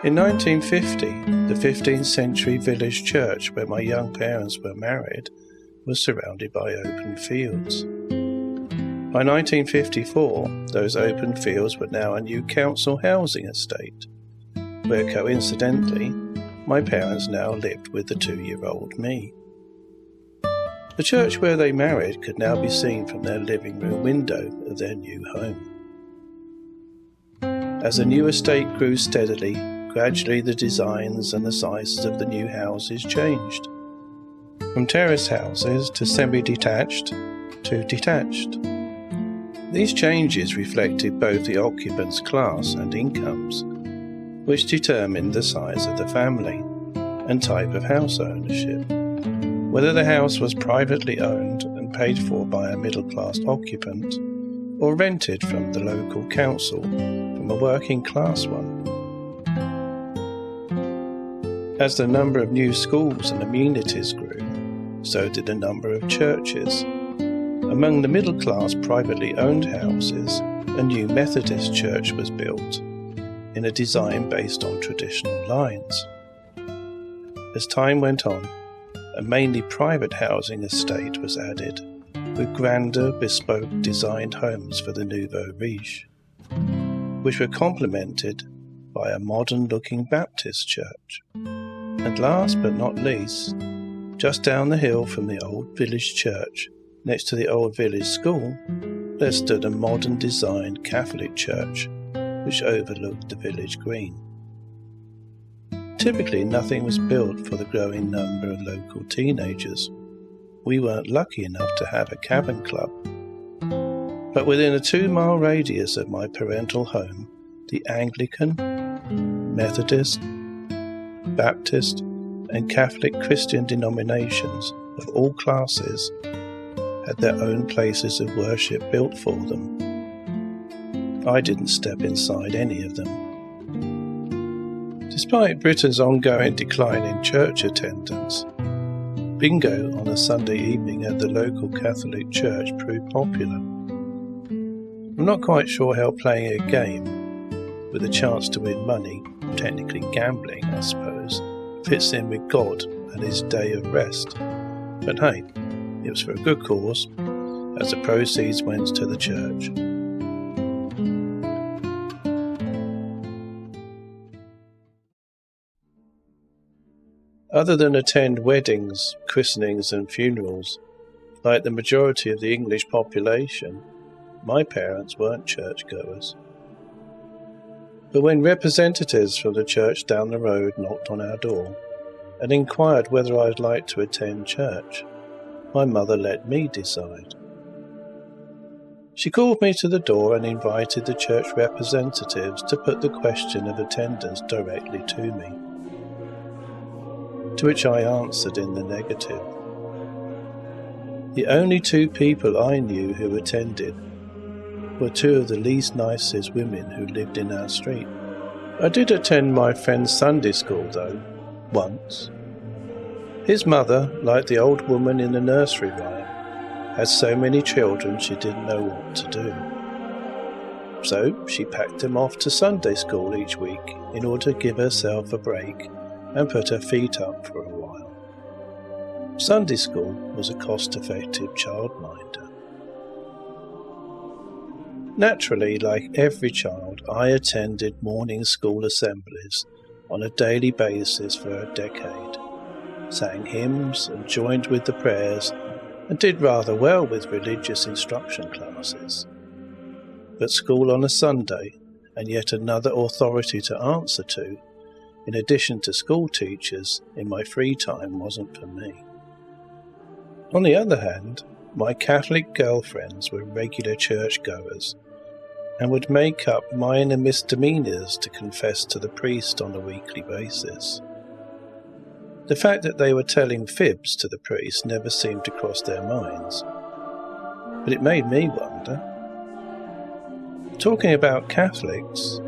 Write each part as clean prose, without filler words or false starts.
In 1950, the 15th century village church where my young parents were married was surrounded by open fields. By 1954, those open fields were now a new council housing estate, where coincidentally, my parents now lived with the 2-year-old me. The church where they married could now be seen from their living room window of their new home. As the new estate grew steadily, gradually the designs and the sizes of the new houses changed, from terrace houses to semi-detached to detached. These changes reflected both the occupants' class and incomes, which determined the size of the family and type of house ownership, whether the house was privately owned and paid for by a middle-class occupant or rented from the local council from a working-class one. As the number of new schools and amenities grew, so did the number of churches. Among the middle-class privately owned houses, a new Methodist church was built, in a design based on traditional lines. As time went on, a mainly private housing estate was added, with grander, bespoke designed homes for the nouveau riche, which were complemented by a modern-looking Baptist church. And last but not least, just down the hill from the old village church, next to the old village school, there stood a modern-designed Catholic church which overlooked the village green. Typically, nothing was built for the growing number of local teenagers. We weren't lucky enough to have a cabin club. But within a 2-mile radius of my parental home, the Anglican, Methodist, Baptist, and Catholic Christian denominations of all classes had their own places of worship built for them. I didn't step inside any of them. Despite Britain's ongoing decline in church attendance, bingo on a Sunday evening at the local Catholic church proved popular. I'm not quite sure how playing a game, with a chance to win money, technically gambling I suppose, fits in with God and his day of rest. But hey, it was for a good cause, as the proceeds went to the church. Other than attend weddings, christenings and funerals, like the majority of the English population, my parents weren't churchgoers. But when representatives from the church down the road knocked on our door and inquired whether I'd like to attend church, my mother let me decide. She called me to the door and invited the church representatives to put the question of attendance directly to me, to which I answered in the negative. The only 2 people I knew who attended were 2 of the least nicest women who lived in our street. I did attend my friend's Sunday school, though, once. His mother, like the old woman in the nursery rhyme, had so many children she didn't know what to do. So she packed them off to Sunday school each week in order to give herself a break and put her feet up for a while. Sunday school was a cost-effective childminder. Naturally, like every child, I attended morning school assemblies on a daily basis for a decade, sang hymns and joined with the prayers, and did rather well with religious instruction classes. But school on a Sunday, and yet another authority to answer to, in addition to school teachers, in my free time wasn't for me. On the other hand, my Catholic girlfriends were regular churchgoers, and would make up minor misdemeanours to confess to the priest on a weekly basis. The fact that they were telling fibs to the priest never seemed to cross their minds, but it made me wonder. Talking about Catholics,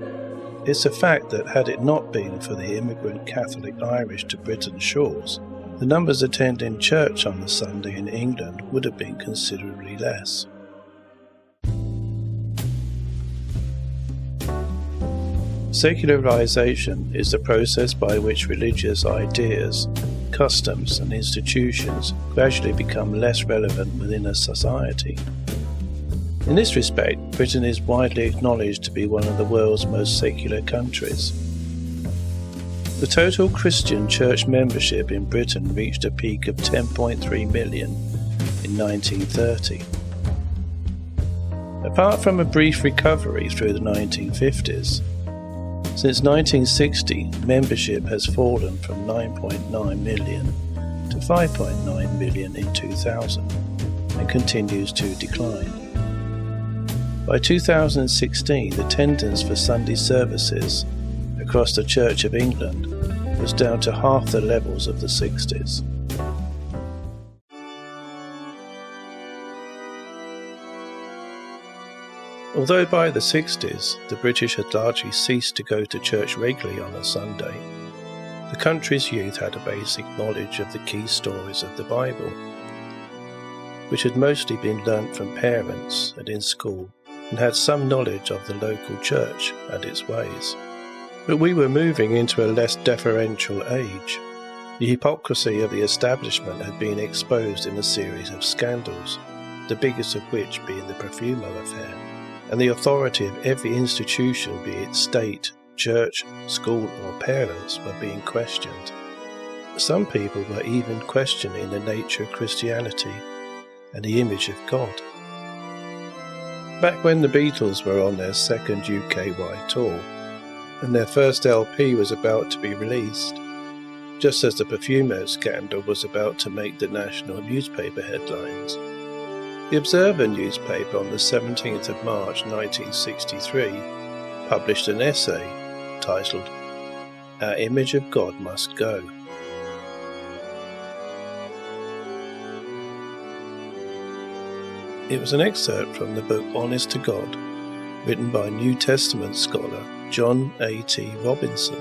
it's a fact that had it not been for the immigrant Catholic Irish to Britain's shores, the numbers attending church on the Sunday in England would have been considerably less. Secularization is the process by which religious ideas, customs and institutions gradually become less relevant within a society. In this respect, Britain is widely acknowledged to be one of the world's most secular countries. The total Christian church membership in Britain reached a peak of 10.3 million in 1930. Apart from a brief recovery through the 1950s, since 1960, membership has fallen from 9.9 million to 5.9 million in 2000 and continues to decline. By 2016, attendance for Sunday services across the Church of England was down to half the levels of the 60s. Although by the 60s the British had largely ceased to go to church regularly on a Sunday, the country's youth had a basic knowledge of the key stories of the Bible, which had mostly been learnt from parents and in school, and had some knowledge of the local church and its ways. But we were moving into a less deferential age. The hypocrisy of the establishment had been exposed in a series of scandals, the biggest of which being the Profumo affair, and the authority of every institution, be it state, church, school or parents, were being questioned. Some people were even questioning the nature of Christianity and the image of God. Back when the Beatles were on their second UK-wide tour, and their first LP was about to be released, just as the Profumo scandal was about to make the national newspaper headlines, the Observer newspaper on the 17th of March 1963 published an essay titled "Our Image of God Must Go." It was an excerpt from the book Honest to God, written by New Testament scholar John A.T. Robinson,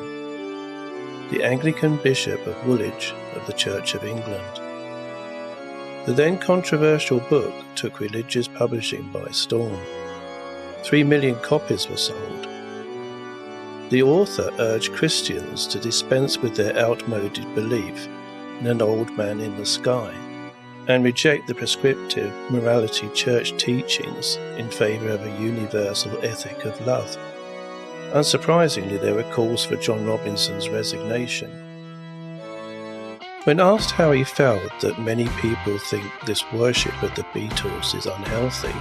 the Anglican Bishop of Woolwich of the Church of England. The then controversial book took religious publishing by storm. 3 million copies were sold. The author urged Christians to dispense with their outmoded belief in an old man in the sky and reject the prescriptive morality church teachings in favour of a universal ethic of love. Unsurprisingly, there were calls for John Robinson's resignation. When asked how he felt that many people think this worship of the Beatles is unhealthy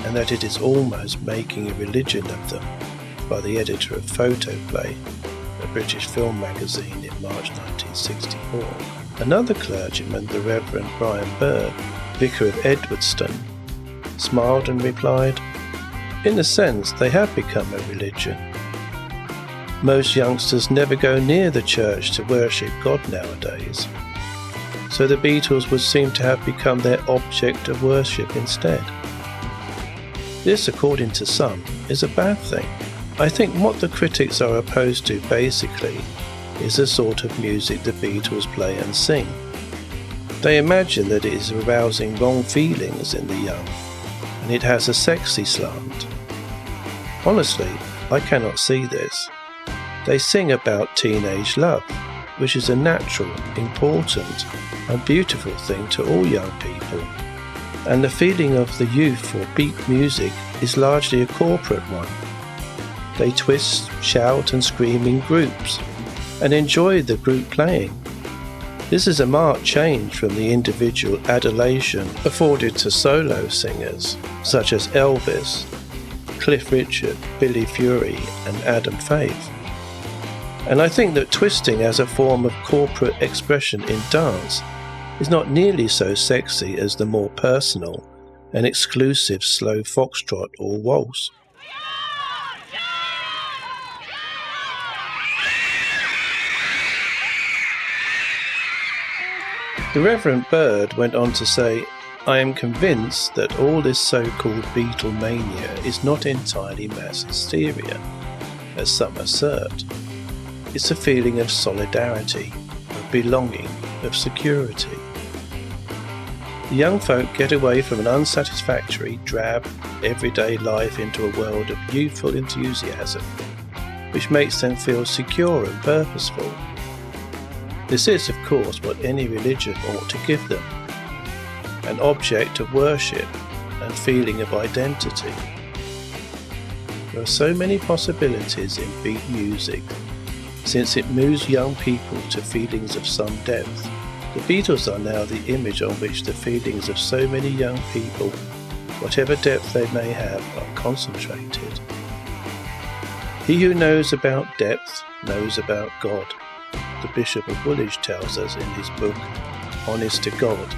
and that it is almost making a religion of them by the editor of Photoplay, a British film magazine, in March 1964, another clergyman, the Reverend Brian Bird, vicar of Edwardstone, smiled and replied, "In a sense, they have become a religion. Most youngsters never go near the church to worship God nowadays, so the Beatles would seem to have become their object of worship instead. This, according to some, is a bad thing. I think what the critics are opposed to basically is the sort of music the Beatles play and sing. They imagine that it is arousing wrong feelings in the young, and it has a sexy slant. Honestly, I cannot see this. They sing about teenage love, which is a natural, important and beautiful thing to all young people, and the feeling of the youth for beat music is largely a corporate one. They twist, shout and scream in groups and enjoy the group playing. This is a marked change from the individual adulation afforded to solo singers such as Elvis, Cliff Richard, Billy Fury and Adam Faith. And I think that twisting as a form of corporate expression in dance is not nearly so sexy as the more personal and exclusive slow foxtrot or waltz. The Reverend Bird went on to say, "I am convinced that all this so-called Beatlemania is not entirely mass hysteria, as some assert. It's a feeling of solidarity, of belonging, of security. The young folk get away from an unsatisfactory, drab, everyday life into a world of youthful enthusiasm, which makes them feel secure and purposeful. This is, of course, what any religion ought to give them, an object of worship and feeling of identity. There are so many possibilities in beat music, since it moves young people to feelings of some depth. The Beatles are now the image on which the feelings of so many young people, whatever depth they may have, are concentrated. He who knows about depth knows about God, the Bishop of Woolwich tells us in his book Honest to God,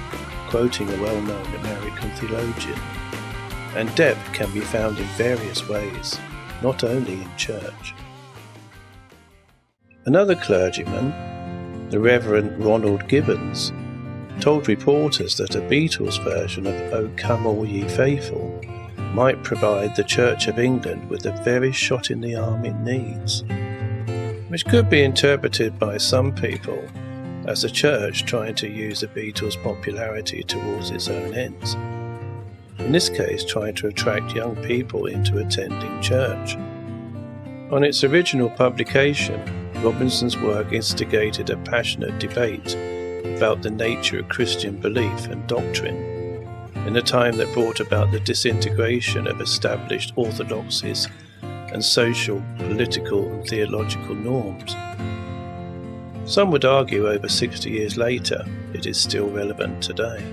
quoting a well-known American theologian. And depth can be found in various ways, not only in church. Another clergyman, the Reverend Ronald Gibbons, told reporters that a Beatles version of O Come All Ye Faithful might provide the Church of England with the very shot in the arm it needs, which could be interpreted by some people as the Church trying to use the Beatles' popularity towards its own ends. In this case, trying to attract young people into attending church. On its original publication, Robinson's work instigated a passionate debate about the nature of Christian belief and doctrine, in a time that brought about the disintegration of established orthodoxies and social, political and theological norms. Some would argue over 60 years later it is still relevant today.